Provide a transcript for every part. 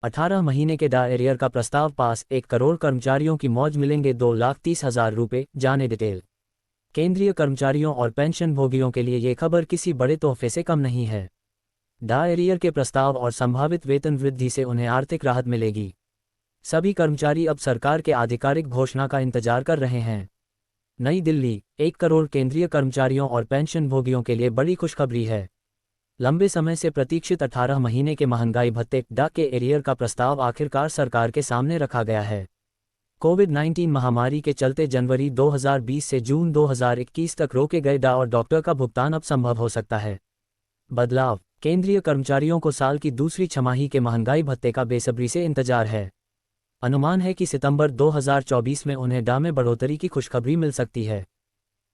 18 महीने के एरियर का प्रस्ताव पास, 1 करोड़ कर्मचारियों की मौज, मिलेंगे 2,30,000 रुपये, जाने डिटेल। केंद्रीय कर्मचारियों और पेंशन भोगियों के लिए ये खबर किसी बड़े तोहफे से कम नहीं है। एरियर के प्रस्ताव और संभावित वेतन वृद्धि से उन्हें आर्थिक राहत मिलेगी। सभी कर्मचारी अब सरकार के आधिकारिक घोषणा का इंतजार कर रहे हैं। नई दिल्ली, 1 करोड़ केंद्रीय कर्मचारियों और पेंशन भोगियों के लिए बड़ी खुशखबरी है। लंबे समय से प्रतीक्षित 18 महीने के महंगाई भत्ते के एरियर का प्रस्ताव आखिरकार सरकार के सामने रखा गया है। कोविड-19 महामारी के चलते जनवरी 2020 से जून 2021 तक रोके गए और डॉक्टर का भुगतान अब संभव हो सकता है। बदलाव, केंद्रीय कर्मचारियों को साल की दूसरी छमाही के महंगाई भत्ते का बेसब्री से इंतजार है। अनुमान है कि सितंबर 2024 में उन्हें में बढ़ोतरी की खुशखबरी मिल सकती है।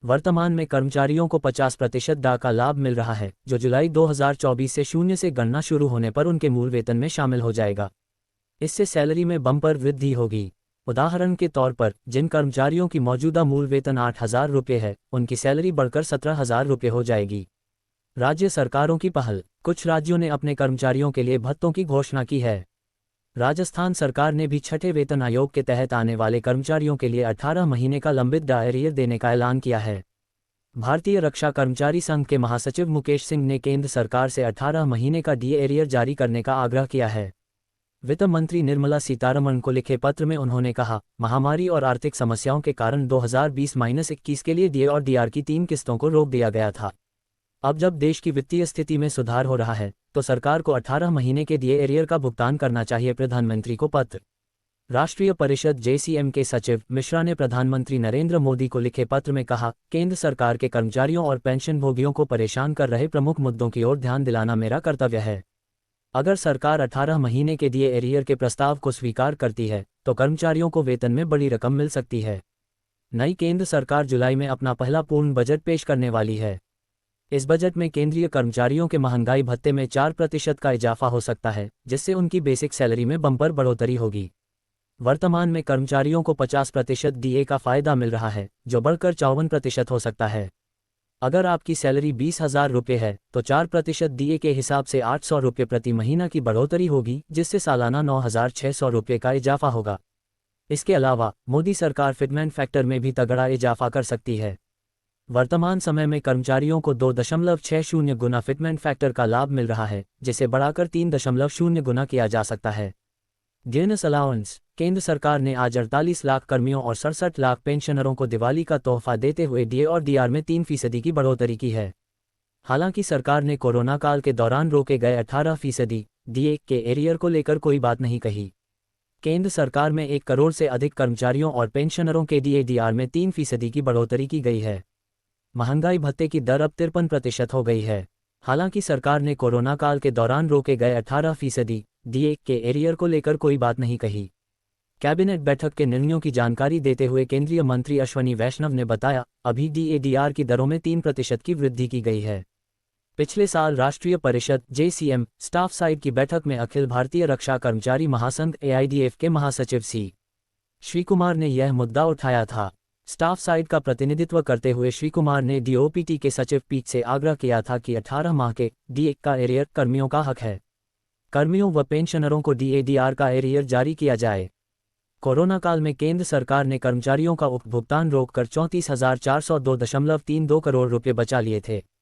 वर्तमान में कर्मचारियों को 50% का लाभ मिल रहा है, जो जुलाई 2024 से 0 से गणना शुरू होने पर उनके मूल वेतन में शामिल हो जाएगा। इससे सैलरी में बम्पर वृद्धि होगी। उदाहरण के तौर पर, जिन कर्मचारियों की मौजूदा मूल वेतन 8,000 रुपये है, उनकी सैलरी बढ़कर 17,000 रुपये हो जाएगी। राज्य सरकारों की पहल, कुछ राज्यों ने अपने कर्मचारियों के लिए भत्तों की घोषणा की है। राजस्थान सरकार ने भी छठे वेतन आयोग के तहत आने वाले कर्मचारियों के लिए 18 महीने का लंबित एरियर देने का ऐलान किया है। भारतीय रक्षा कर्मचारी संघ के महासचिव मुकेश सिंह ने केंद्र सरकार से 18 महीने का एरियर जारी करने का आग्रह किया है। वित्त मंत्री निर्मला सीतारमण को लिखे पत्र में उन्होंने कहा, महामारी और आर्थिक समस्याओं के कारण 2020-21 के लिए डीए और डीआर की 3 किस्तों को रोक दिया गया था। अब जब देश की वित्तीय स्थिति में सुधार हो रहा है, तो सरकार को 18 महीने के एरियर का भुगतान करना चाहिए। प्रधानमंत्री को पत्र। राष्ट्रीय परिषद जेसीएम के सचिव मिश्रा ने प्रधानमंत्री नरेंद्र मोदी को लिखे पत्र में कहा, केंद्र सरकार के कर्मचारियों और पेंशन भोगियों को परेशान कर रहे प्रमुख मुद्दों की ओर ध्यान दिलाना मेरा कर्तव्य है। अगर सरकार 18 महीने के एरियर के प्रस्ताव को स्वीकार करती है, तो कर्मचारियों को वेतन में बड़ी रकम मिल सकती है। नई केंद्र सरकार जुलाई में अपना पहला पूर्ण बजट पेश करने वाली है। इस बजट में केंद्रीय कर्मचारियों के महंगाई भत्ते में 4% का इजाफा हो सकता है, जिससे उनकी बेसिक सैलरी में बम्पर बढ़ोतरी होगी। वर्तमान में कर्मचारियों को 50% डीए का फायदा मिल रहा है, जो बढ़कर 54% हो सकता है। अगर आपकी सैलरी 20,000 रुपये है, तो 4% डीए के हिसाब से 800 रुपये प्रति महीना की बढ़ोतरी होगी, जिससे सालाना 9,600 रुपये का इजाफा होगा। इसके अलावा मोदी सरकार फिटमेंट फैक्टर में भी तगड़ा इजाफा कर सकती है। वर्तमान समय में कर्मचारियों को 2.60 गुना फिटमेंट फैक्टर का लाभ मिल रहा है, जिसे बढ़ाकर 3.0 गुना किया जा सकता है। बोनस अलाउंस, केंद्र सरकार ने आज 48 लाख कर्मियों और 67 लाख पेंशनरों को दिवाली का तोहफा देते हुए डीए और डीआर में 3% की बढ़ोतरी की है। हालांकि सरकार ने कोरोना काल के दौरान रोके गए 18% डीए के एरियर को लेकर कोई बात नहीं कही। केंद्र सरकार में 1 करोड़ से अधिक कर्मचारियों और पेंशनरों के डीए डीआर में 3% की बढ़ोतरी की गई है। महंगाई भत्ते की दर अब 53% हो गई है। हालांकि सरकार ने कोरोना काल के दौरान रोके गए 18% डीए के एरियर को लेकर कोई बात नहीं कही। कैबिनेट बैठक के निर्णयों की जानकारी देते हुए केंद्रीय मंत्री अश्वनी वैष्णव ने बताया, अभी डीए डीआर की दरों में 3% की वृद्धि की गई है। पिछले साल राष्ट्रीय परिषद जेसीएम स्टाफ साइड की बैठक में अखिल भारतीय रक्षा कर्मचारी महासंघ एआईडीएफ के महासचिव सी श्री कुमार ने यह मुद्दा उठाया था। स्टाफ साइड का प्रतिनिधित्व करते हुए श्री कुमार ने डीओपीटी के सचिव पीठ से आग्रह किया था कि 18 माह के डीए का एरियर कर्मियों का हक है। कर्मियों व पेंशनरों को डीए डीआर का एरियर जारी किया जाए। कोरोना काल में केंद्र सरकार ने कर्मचारियों का उपभुगतान रोककर 34,402.32 करोड़ रुपये बचा लिए थे।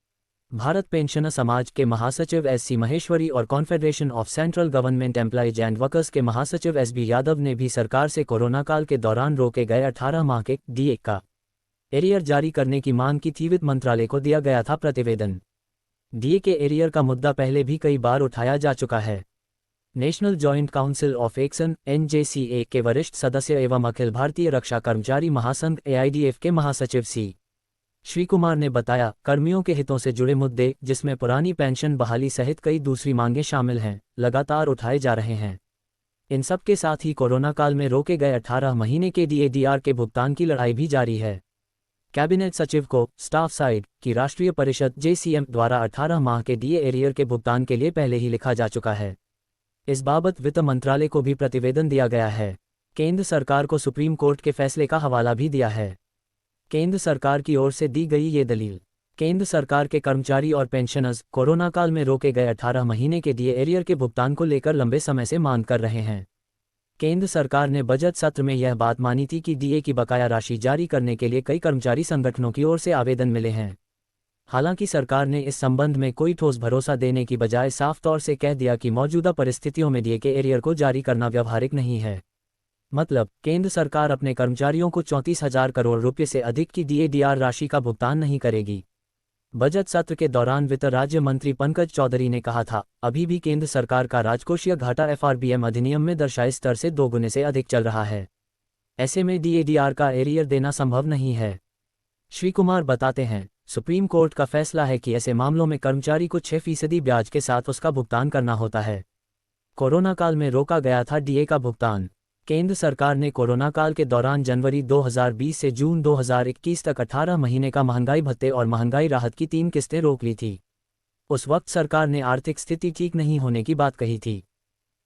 भारत पेंशनर समाज के महासचिव एससी महेश्वरी और confederation of central government employees and workers के महासचिव एसबी यादव ने भी सरकार से कोरोना काल के दौरान रोके गए 18 माह के डीए का एरियर जारी करने की मांग की थी। वित्त मंत्रालय को दिया गया था प्रतिवेदन। डीए के एरियर का मुद्दा पहले भी कई बार उठाया जा चुका है। National joint council of action NJCA के वरिष्ठ सदस्य एवं अखिल भारतीय रक्षा कर्मचारी महासंघ एआईडीएफ के महासचिव सी श्री कुमार ने बताया, कर्मियों के हितों से जुड़े मुद्दे, जिसमें पुरानी पेंशन बहाली सहित कई दूसरी मांगें शामिल हैं, लगातार उठाए जा रहे हैं। इन सब के साथ ही कोरोना काल में रोके गए 18 महीने के डीए डीआर के भुगतान की लड़ाई भी जारी है। कैबिनेट सचिव को स्टाफ साइड की राष्ट्रीय परिषद जेसीएम द्वारा 18 माह के डीए एरियर के भुगतान के लिए पहले ही लिखा जा चुका है। इस बाबत वित्त मंत्रालय को भी प्रतिवेदन दिया गया है। केंद्र सरकार को सुप्रीम कोर्ट के फैसले का हवाला भी दिया है। केंद्र सरकार की ओर से दी गई ये दलील, केंद्र सरकार के कर्मचारी और पेंशनर्स कोरोना काल में रोके गए 18 महीने के डीए एरियर के भुगतान को लेकर लंबे समय से मांग कर रहे हैं। केंद्र सरकार ने बजट सत्र में यह बात मानी थी कि डीए की बकाया राशि जारी करने के लिए कई कर्मचारी संगठनों की ओर से आवेदन मिले हैं। हालांकि सरकार ने इस संबंध में कोई ठोस भरोसा देने की बजाय साफ तौर से कह दिया कि मौजूदा परिस्थितियों में डीए के एरियर को जारी करना व्यावहारिक नहीं है। मतलब, केंद्र सरकार अपने कर्मचारियों को 34,000 करोड़ रुपये से अधिक की डीएडीआर राशि का भुगतान नहीं करेगी। बजट सत्र के दौरान वित्त राज्य मंत्री पंकज चौधरी ने कहा था, अभी भी केंद्र सरकार का राजकोषीय घाटा एफआरबीएम अधिनियम में दर्शाए स्तर से 2 गुने से अधिक चल रहा है। ऐसे में डीएडीआर का एरियर देना संभव नहीं है। श्री कुमार बताते हैं, सुप्रीम कोर्ट का फैसला है कि ऐसे मामलों में कर्मचारी को 6% ब्याज के साथ उसका भुगतान करना होता है। कोरोना काल में रोका गया था डीए का भुगतान। केंद्र सरकार ने कोरोना काल के दौरान जनवरी 2020 से जून 2021 तक 18 महीने का महंगाई भत्ते और महंगाई राहत की 3 किस्तें रोक ली थी। उस वक्त सरकार ने आर्थिक स्थिति ठीक नहीं होने की बात कही थी।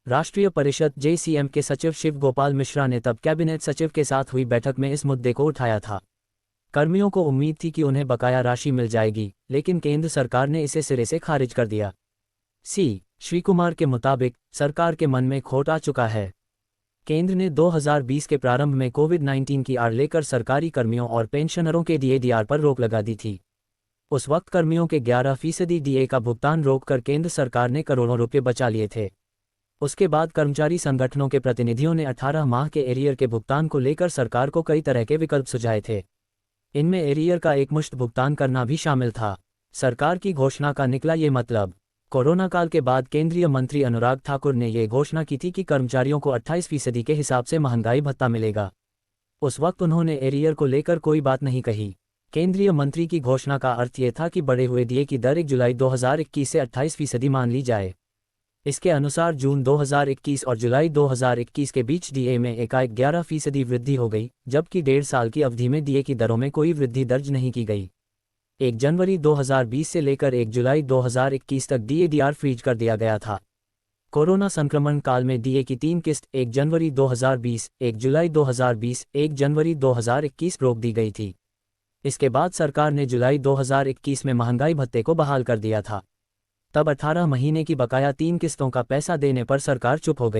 राष्ट्रीय परिषद जेसीएम के सचिव शिव गोपाल मिश्रा ने तब कैबिनेट सचिव के साथ हुई बैठक में इस मुद्दे को उठाया था। कर्मियों को उम्मीद थी कि उन्हें बकाया राशि मिल जाएगी, लेकिन केंद्र सरकार ने इसे सिरे से खारिज कर दिया। श्री कुमार के मुताबिक सरकार के मन में खोट आ चुका है। केंद्र ने 2020 के प्रारंभ में कोविड-19 की आड़ लेकर सरकारी कर्मियों और पेंशनरों के डीएडीआर पर रोक लगा दी थी। उस वक्त कर्मियों के 11% डीए का भुगतान रोककर केंद्र सरकार ने करोड़ों रुपये बचा लिए थे। उसके बाद कर्मचारी संगठनों के प्रतिनिधियों ने 18 माह के एरियर के भुगतान को लेकर सरकार को कई तरह के विकल्प सुझाए थे। इनमें एरियर का एकमुश्त भुगतान करना भी शामिल था। सरकार की घोषणा का निकला ये मतलब। कोरोना काल के बाद केंद्रीय मंत्री अनुराग ठाकुर ने ये घोषणा की थी कि कर्मचारियों को 28% के हिसाब से महंगाई भत्ता मिलेगा। उस वक्त उन्होंने एरियर को लेकर कोई बात नहीं कही। केंद्रीय मंत्री की घोषणा का अर्थ ये था कि बढ़े हुए डीए की दर 1 जुलाई 2021 से 28% मान ली जाए। इसके अनुसार जून 2021 और जुलाई 2021 के बीच डीए में एकाएक 11% वृद्धि हो गई, जबकि 1.5 साल की अवधि में डीए की दरों में कोई वृद्धि दर्ज नहीं की गई। 1 जनवरी 2020 से लेकर 1 जुलाई 2021 तक डीएडीआर फ्रीज कर दिया गया था। कोरोना संक्रमण काल में डीए की 3 किस्त 1 जनवरी 2020, 1 जुलाई 2020, 1 जनवरी 2021 रोक दी गई थी। इसके बाद सरकार ने जुलाई 2021 में महंगाई भत्ते को बहाल कर दिया था। तब 18 महीने की बकाया 3 किस्तों का पैसा देने पर सरकार चुप हो गई।